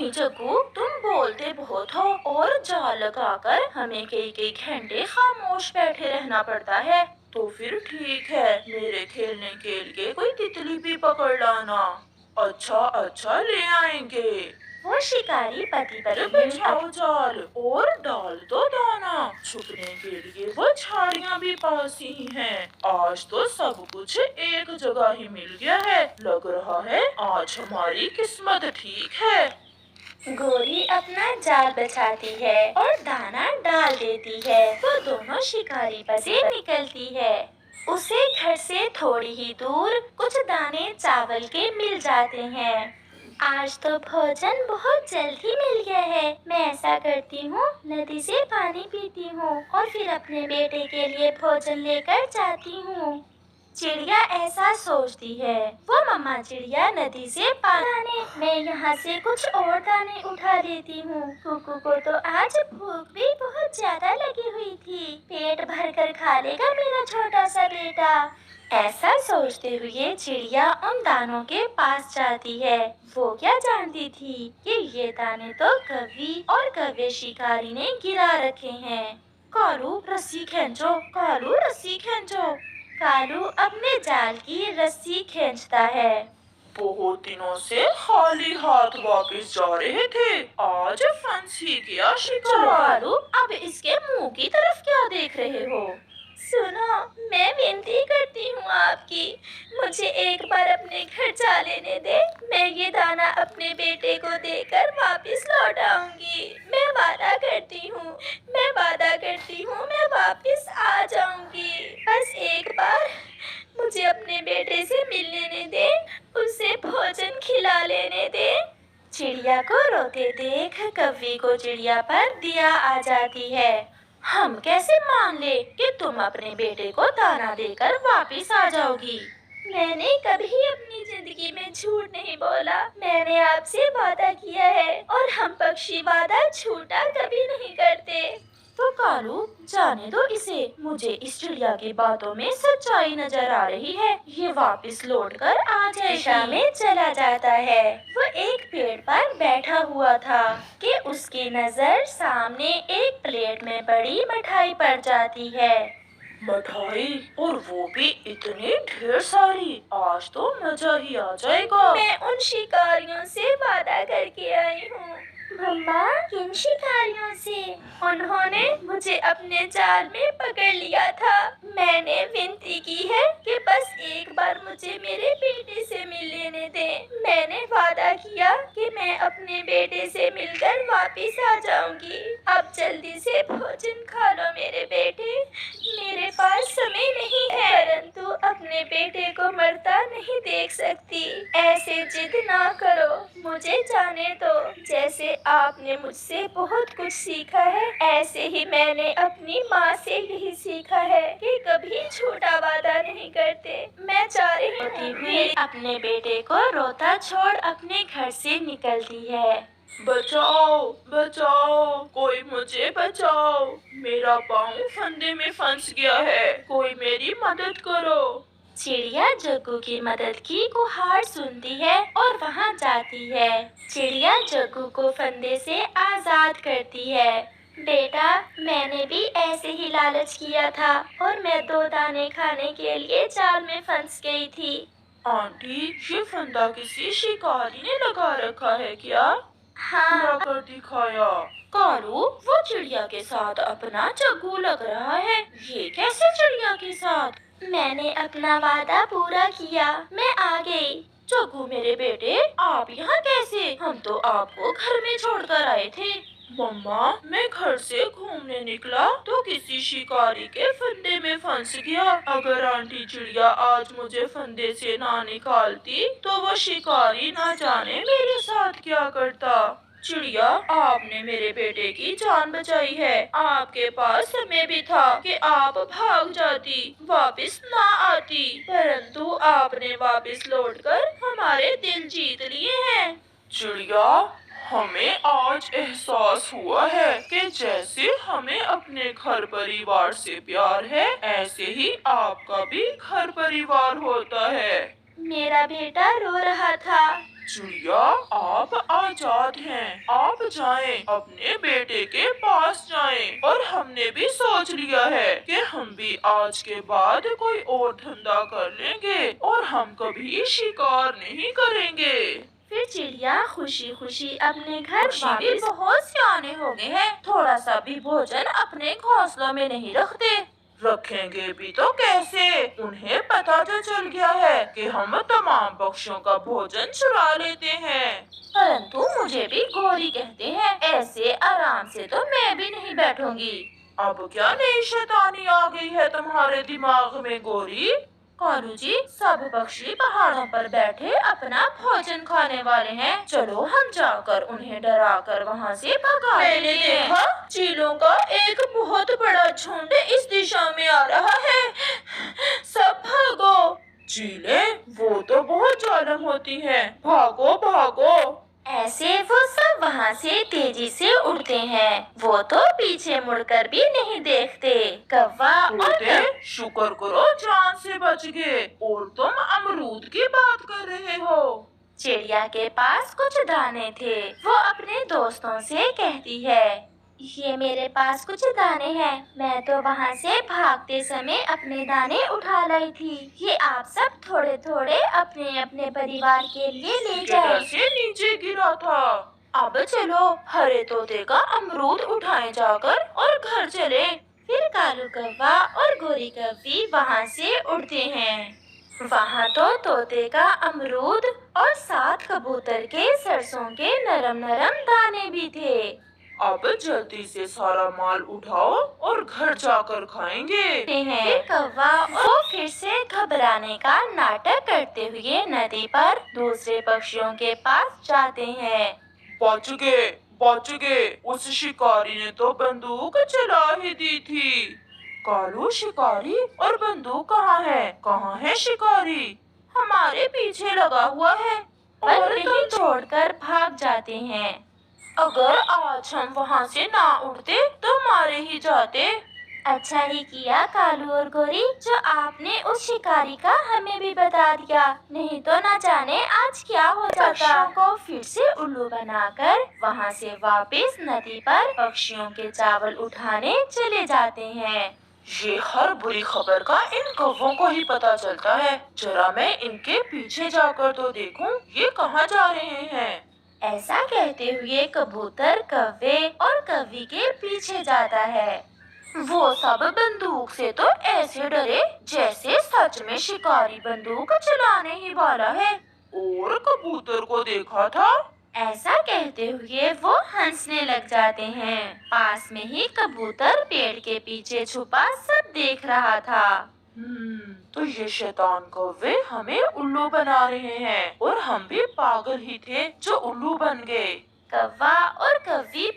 नहीं जग्गू, तुम बोलते बहुत हो और जाल लगाकर हमें कई कई घंटे खामोश बैठे रहना पड़ता है। तो फिर ठीक है, मेरे खेलने के लिए कोई तितली भी पकड़ लाना। अच्छा अच्छा, ले आएंगे। वो शिकारी पति पत्नी बिछाओ जाल और डाल दो दाना। छुपने के लिए वो झाड़ियाँ भी पास ही हैं। आज तो सब कुछ एक जगह ही मिल गया है। लग रहा है आज हमारी किस्मत ठीक है। गोरी अपना जाल बिछाती है और दाना डाल देती है। वो दोनों शिकारी पर से निकलती है। उसे घर से थोड़ी ही दूर कुछ दाने चावल के मिल जाते हैं। आज तो भोजन बहुत जल्द ही मिल गया है। मैं ऐसा करती हूँ, नदी से पानी पीती हूँ और फिर अपने बेटे के लिए भोजन लेकर जाती हूँ। चिड़िया ऐसा सोचती है। वो मम्मा चिड़िया नदी से पानी, मैं यहाँ से कुछ और दाने उठा लेती हूँ। कुकू को तो आज भूख भी बहुत ज्यादा लगी हुई थी। पेट भर कर खा लेगा मेरा छोटा सा बेटा। ऐसा सोचते हुए चिड़िया उन दानों के पास जाती है। वो क्या जानती थी कि ये दाने तो कौवी और कौवे शिकारी ने गिरा रखे हैं। कालू रस्सी खींचो, कालू रस्सी खींचो। कालू अपने जाल की रस्सी खींचता है। बहुत दिनों से खाली हाथ वापस जा रहे थे, आज फंसी गया शिकार। चलो कालू, अब इसके मुंह की तरफ क्या देख रहे हो? सुनो, मैं विनती करती हूँ आपकी, मुझे एक बार अपने घर जा लेने दे। मैं ये दाना अपने बेटे को देकर वापस लौट आऊंगी। मैं वादा करती हूँ, मैं वादा करती हूँ, मैं वापस आ जाऊंगी। बस एक बार मुझे अपने बेटे से मिल लेने दे, उसे भोजन खिला लेने दे। चिड़िया को रोते देख कौवी को चिड़िया पर दया आ जाती है। हम कैसे मान ले कि तुम अपने बेटे को दाना देकर वापस आ जाओगी? मैंने कभी अपनी जिंदगी में झूठ नहीं बोला। मैंने आपसे वादा किया है और हम पक्षी वादा झूठा कभी नहीं करते। तो कालू, जाने दो इसे। मुझे इस चिड़िया की बातों में सच्चाई नजर आ रही है। ये वापस लौट कर आ जाएगी। दिशा में चला जाता है। वो एक पेड़ पर बैठा हुआ था कि उसकी नजर सामने एक प्लेट में पड़ी मिठाई पड़ जाती है। मिठाई, और वो भी इतनी ढेर सारी। आज तो मजा ही आ जाएगा। मैं उन शिकारियों से वादा करके आई हूँ। मम्मा, किन शिकारियों से? उन्होंने मुझे अपने जाल में पकड़ लिया था। मैंने विनती की है कि बस एक बार मुझे मेरे बेटे से मिल लेने दे। मैंने वादा किया कि मैं अपने बेटे से मिलकर वापस आ जाऊंगी। अब जल्दी से भोजन खा लो मेरे बेटे। मेरे पास समय नहीं है, परंतु अपने बेटे को मरता नहीं देख सकती। ऐसे जिद ना करो, मुझे जाने दो। जैसे आपने मुझसे बहुत कुछ सीखा है, ऐसे ही मैंने अपनी माँ से यही सीखा है कि कभी झूठा वादा नहीं करते। मैं जा रही हुई अपने बेटे को रोता छोड़ अपने घर से निकलती है। बचाओ बचाओ, कोई मुझे बचाओ। मेरा पाँव फंदे में फंस गया है, कोई मेरी मदद करो। चिड़िया जग्गू की मदद की गुहार सुनती है और वहाँ जाती है। चिड़िया जग्गू को फंदे से आजाद करती है। बेटा, मैंने भी ऐसे ही लालच किया था और मैं 2 दाने खाने के लिए जाल में फंस गई थी। आंटी, ये फंदा किसी शिकारी ने लगा रखा है क्या? हाँ। कर दिखाया। कालू, वो चिड़िया के साथ अपना जग्गू लग रहा है। ये कैसे चिड़िया के साथ? मैंने अपना वादा पूरा किया, मैं आ गई। जग्गू मेरे बेटे, आप यहाँ कैसे? हम तो आपको घर में छोड़कर आए थे। मम्मा, मैं घर से घूमने निकला तो किसी शिकारी के फंदे में फंस गया। अगर आंटी चिड़िया आज मुझे फंदे से ना निकालती तो वो शिकारी ना जाने मेरे साथ क्या करता। चिड़िया, आपने मेरे बेटे की जान बचाई है। आपके पास समय भी था कि आप भाग जाती, वापस ना आती, परंतु आपने वापस लौटकर हमारे दिल जीत लिए हैं। चिड़िया, हमें आज एहसास हुआ है कि जैसे हमें अपने घर परिवार से प्यार है, ऐसे ही आपका भी घर परिवार होता है। मेरा बेटा रो रहा था। चिड़िया, आप आजाद हैं। आप जाएं, अपने बेटे के पास जाएं। और हमने भी सोच लिया है कि हम भी आज के बाद कोई और धंधा कर लेंगे और हम कभी शिकार नहीं करेंगे। फिर चिड़िया खुशी खुशी अपने घर वापस। बहुत सियाने हो गए हैं, थोड़ा सा भी भोजन अपने घोंसलों में नहीं रखते। रखेंगे भी तो कैसे? उन्हें पता तो चल गया है कि हम तमाम पक्षियों का भोजन चुरा लेते हैं। परंतु मुझे भी गोरी कहते हैं, ऐसे आराम से तो मैं भी नहीं बैठूंगी। अब क्या नई शैतानी आ गई है तुम्हारे दिमाग में गोरी? कालू जी, सब पक्षी पहाड़ों पर बैठे अपना भोजन खाने वाले हैं। चलो हम जाकर उन्हें डरा कर वहाँ से भगा देते हैं। मैंने देखा चीलों का एक बहुत बड़ा झुंड इस दिशा में आ रहा है। सब भागो। चीले, वो तो बहुत जालिम होती हैं। भागो भागो। ऐसे वो सब वहाँ से तेजी से उड़ते हैं। वो तो पीछे मुड़कर भी नहीं देखते। कौवा और शुक्र करो जान से बच गए। और तुम अमरूद की बात कर रहे हो। चिड़िया के पास कुछ दाने थे। वो अपने दोस्तों से कहती है, ये मेरे पास कुछ दाने हैं। मैं तो वहाँ से भागते समय अपने दाने उठा लाई थी। ये आप सब थोड़े थोड़े अपने अपने परिवार के लिए ले जाएं। से नीचे गिरा था। अब चलो हरे तोते का अमरूद उठाए जाकर और घर चले। फिर कालू कौवा और गोरी कौवी वहाँ से उड़ते हैं। वहाँ तो तोते का अमरूद और 7 कबूतर के सरसों के नरम नरम दाने भी थे। अब जल्दी से सारा माल उठाओ और घर जाकर खाएंगे। फिर कौवा वो फिर से घबराने का नाटक करते हुए नदी पर दूसरे पक्षियों के पास जाते हैं। बच गए, बच गए। उस शिकारी ने तो बंदूक चला ही दी थी। कालू, शिकारी और बंदूक कहाँ है? कहाँ है शिकारी? हमारे पीछे लगा हुआ है। पर नहीं छोड़कर भाग जाते हैं। अगर आज हम वहाँ से ना उड़ते तो मारे ही जाते। अच्छा ही किया कालू और गोरी जो आपने उस शिकारी का हमें भी बता दिया, नहीं तो ना जाने आज क्या हो जाता। पक्षियों को फिर से उल्लू बनाकर वहाँ से वापस नदी पर पक्षियों के चावल उठाने चले जाते हैं। ये हर बुरी खबर का इन कौवों को ही पता चलता है। जरा मैं इनके पीछे जाकर तो देखूं, ये कहाँ जा रहे हैं। ऐसा कहते हुए कबूतर कौवे और कौवी के पीछे जाता है। वो सब बंदूक से तो ऐसे डरे जैसे सच में शिकारी बंदूक चलाने ही वाला है। और कबूतर को देखा था। ऐसा कहते हुए वो हंसने लग जाते हैं। पास में ही कबूतर पेड़ के पीछे छुपा सब देख रहा था। तो ये शैतान कौवे हमें उल्लू बना रहे हैं और हम भी पागल ही थे जो उल्लू बन गए। कौवा और कौवी